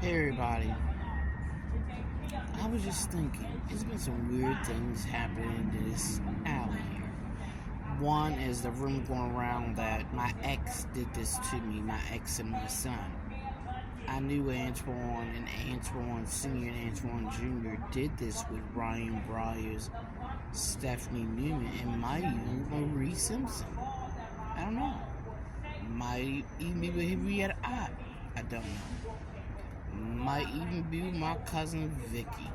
Hey everybody, I was just thinking, there's been some weird things happening in this alley here. One is the rumor going around that my ex did this to me, my ex and my son. I knew Antoine and Antoine Sr. and Antoine Jr. did this with Ryan Bryars, Stephanie Newman, and might even Marie Simpson. I don't know. Might even be with Henrietta Ott. I don't know. Might even be with my cousin Vicky,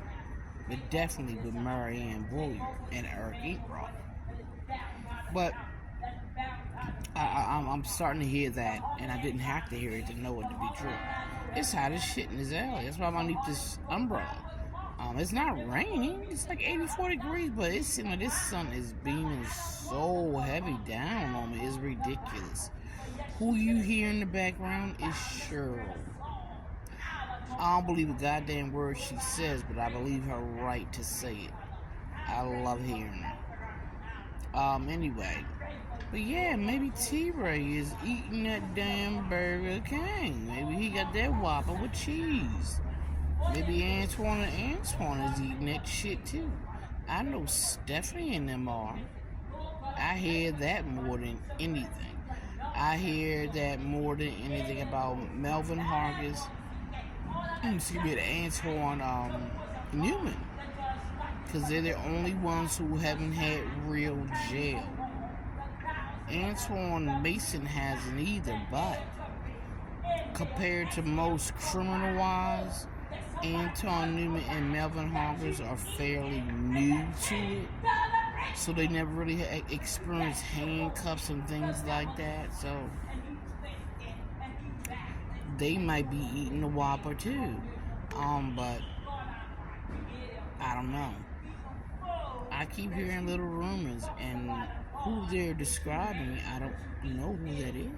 but definitely with Marianne Boyer and Eric Inkroth. But I'm starting to hear that, and I didn't have to hear it to know it to be true. It's hot as shit in this alley. That's why I'm underneath this umbrella. It's not raining. It's like 84 degrees, but it seems like this sun is beaming so heavy down on me. It's ridiculous. Who you hear in the background is Cheryl. I don't believe a goddamn word she says, but I believe her right to say it. I love hearing her. Anyway. But yeah, maybe T-Ray is eating that damn Burger King. Maybe he got that Whopper with cheese. Maybe Antoine is eating that shit too. I know Stephanie and them are. I hear that more than anything. I hear that more than anything about Melvin Hargis. Excuse me, Antoine Newman. Because they're the only ones who haven't had real jail. Antoine Mason hasn't either, but compared to most criminal-wise, Antoine Newman and Melvin Hargis are fairly new to it. So they never really experienced handcuffs and things like that. So they might be eating the Whopper too. But I don't know. I keep hearing little rumors, and who they're describing, I don't know who that is.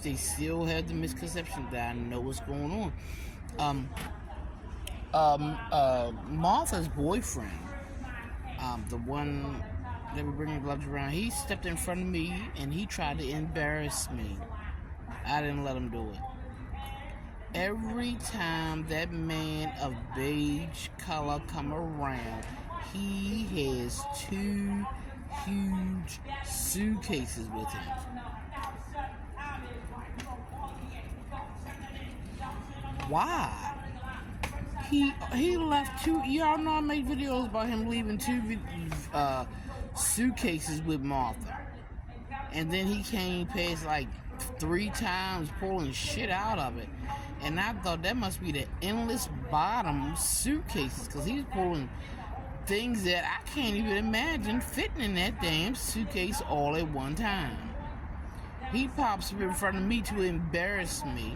They still have the misconception that I know what's going on. Martha's boyfriend, the one that we bring gloves around, he stepped in front of me and he tried to embarrass me. I didn't let him do it. Every time that man of beige color come around, he has 2 huge suitcases with him. Why? He left 2. Y'all know I make videos about him leaving 2 suitcases with Martha, and then he came past like 3 times pulling shit out of it. And I thought that must be the endless bottom suitcases, because he's pulling things that I can't even imagine fitting in that damn suitcase all at one time. He pops up in front of me to embarrass me.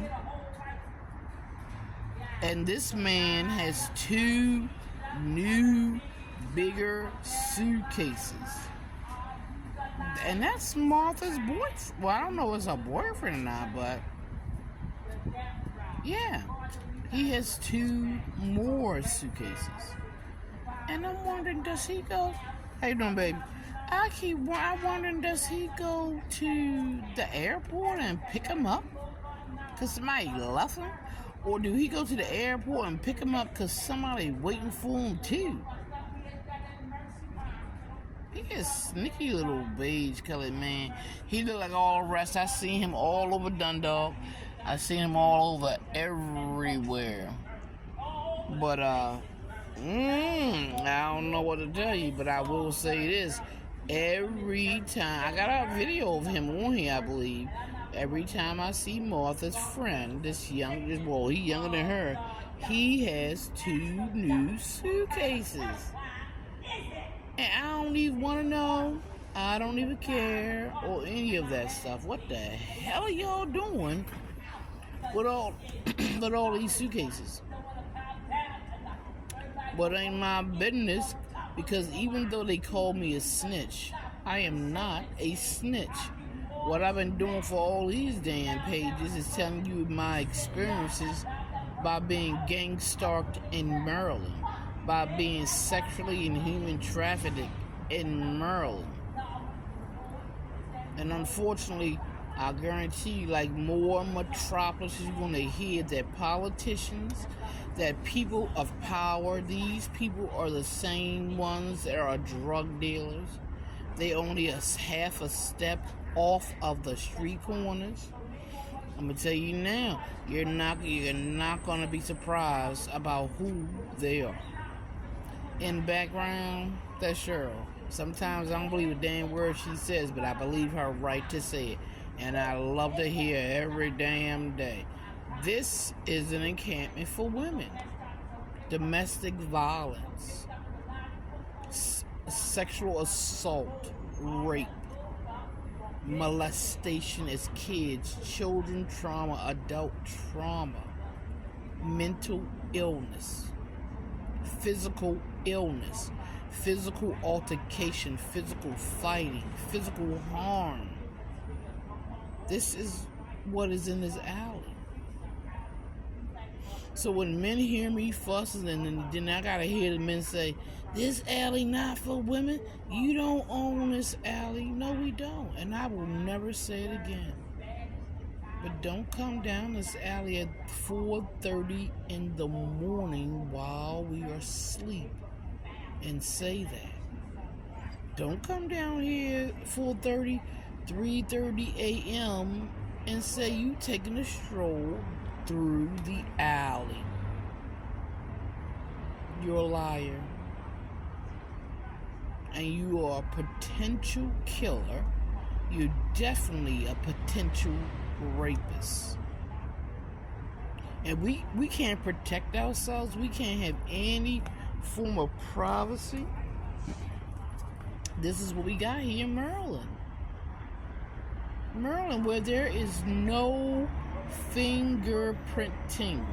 And this man has 2 new, bigger suitcases. And that's Martha's boyfriend. Well, I don't know if it's her boyfriend or not, but yeah, he has 2 more suitcases. And I'm wondering, does he go? How you doing, baby? I'm wondering, does he go to the airport and pick him up because somebody left him? Or do he go to the airport and pick him up because somebody waiting for him too? He is sneaky little beige colored man. He look like all the rest. I seen him all over Dundalk. I seen him all over everywhere. But I don't know what to tell you, but I will say this. Every time, I got a video of him on here, I believe. Every time I see Martha's friend, he's younger than her, he has 2 new suitcases. And I don't even want to know. I don't even care or any of that stuff. What the hell are y'all doing with all these suitcases? But ain't my business, because even though they call me a snitch, I am not a snitch. What I've been doing for all these damn pages is telling you my experiences by being gang-stalked in Maryland, by being sexually and human trafficked in Maryland. And unfortunately, I guarantee you, like more metropolises, you're going to hear that politicians, that people of power, these people are the same ones that are drug dealers. They only a half a step off of the street corners. I'm gonna tell you now, you're not gonna be surprised about who they are. In the background, that's Cheryl. Sometimes I don't believe a damn word she says, but I believe her right to say it. And I love to hear every damn day. This is an encampment for women. Domestic violence, sexual assault, rape, molestation as kids, children trauma, adult trauma, mental illness, physical illness, physical altercation, physical fighting, physical harm. This is what is in this alley. So when men hear me fussing, and then I gotta hear the men say, "This alley not for women. You don't own this alley." No, we don't, and I will never say it again. But don't come down this alley at 4:30 in the morning while we are asleep and say that. Don't come down here 4:30, 3:30 a.m. and say you taking a stroll through the alley. You're a liar. And you are a potential killer. You're definitely a potential rapist. And we can't protect ourselves. We can't have any form of privacy. This is what we got here in Maryland. Maryland, where there is no fingerprinting.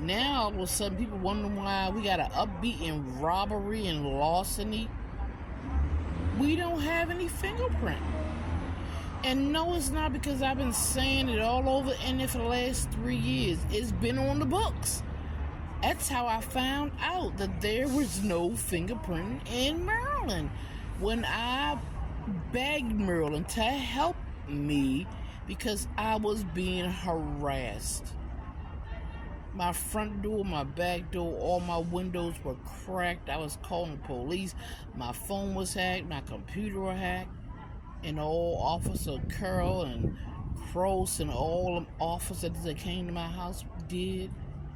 Now all of a sudden people wondering why we got an upbeat in robbery and larceny. We don't have any fingerprint. And no, it's not because I've been saying it all over the internet for the last 3 years. It's been on the books. That's how I found out that there was no fingerprint in Maryland. When I begged Maryland to help me because I was being harassed. My front door, my back door, all my windows were cracked. I was calling the police. My phone was hacked. My computer was hacked. And all Officer Curl and Cross and all them officers that came to my house did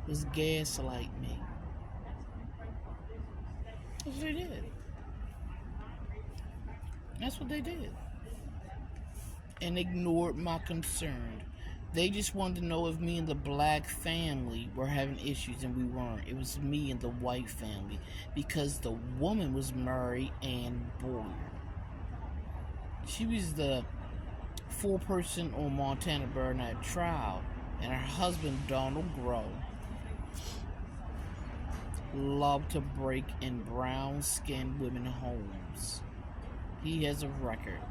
was gaslight me. That's what they did. That's what they did. And ignored my concern. They just wanted to know if me and the black family were having issues, and we weren't. It was me and the white family, because the woman was Mary Ann Boyer. She was the foreperson on Montana Baronette trial, and her husband, Donald Grow, loved to break in brown-skinned women's homes. He has a record,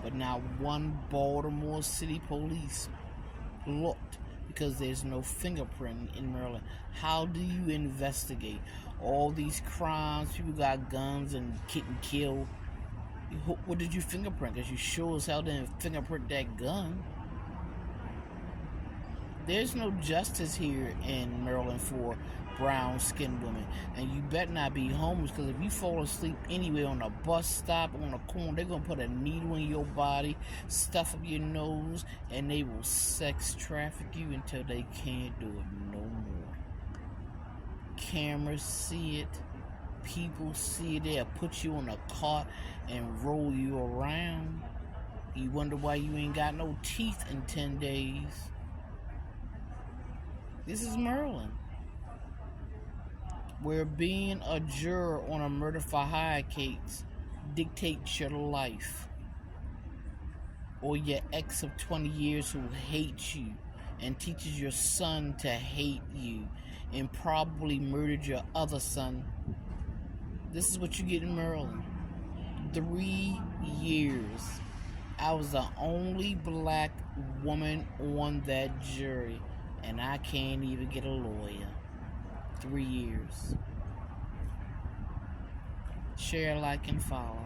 but not one Baltimore City police looked, because there's no fingerprint in Maryland. How do you investigate all these crimes? People got guns and getting killed. What did you fingerprint? Because you sure as hell didn't fingerprint that gun. There's no justice here in Maryland for brown-skinned women. And you better not be homeless, because if you fall asleep anywhere on a bus stop, on a corner, they're going to put a needle in your body, stuff up your nose, and they will sex traffic you until they can't do it no more. Cameras see it. People see it. They'll put you on a cart and roll you around. You wonder why you ain't got no teeth in 10 days. This is Maryland, where being a juror on a murder for hire case dictates your life. Or your ex of 20 years who hates you and teaches your son to hate you and probably murdered your other son. This is what you get in Maryland. 3 years. I was the only black woman on that jury, and I can't even get a lawyer. 3 years. Share, like, and follow.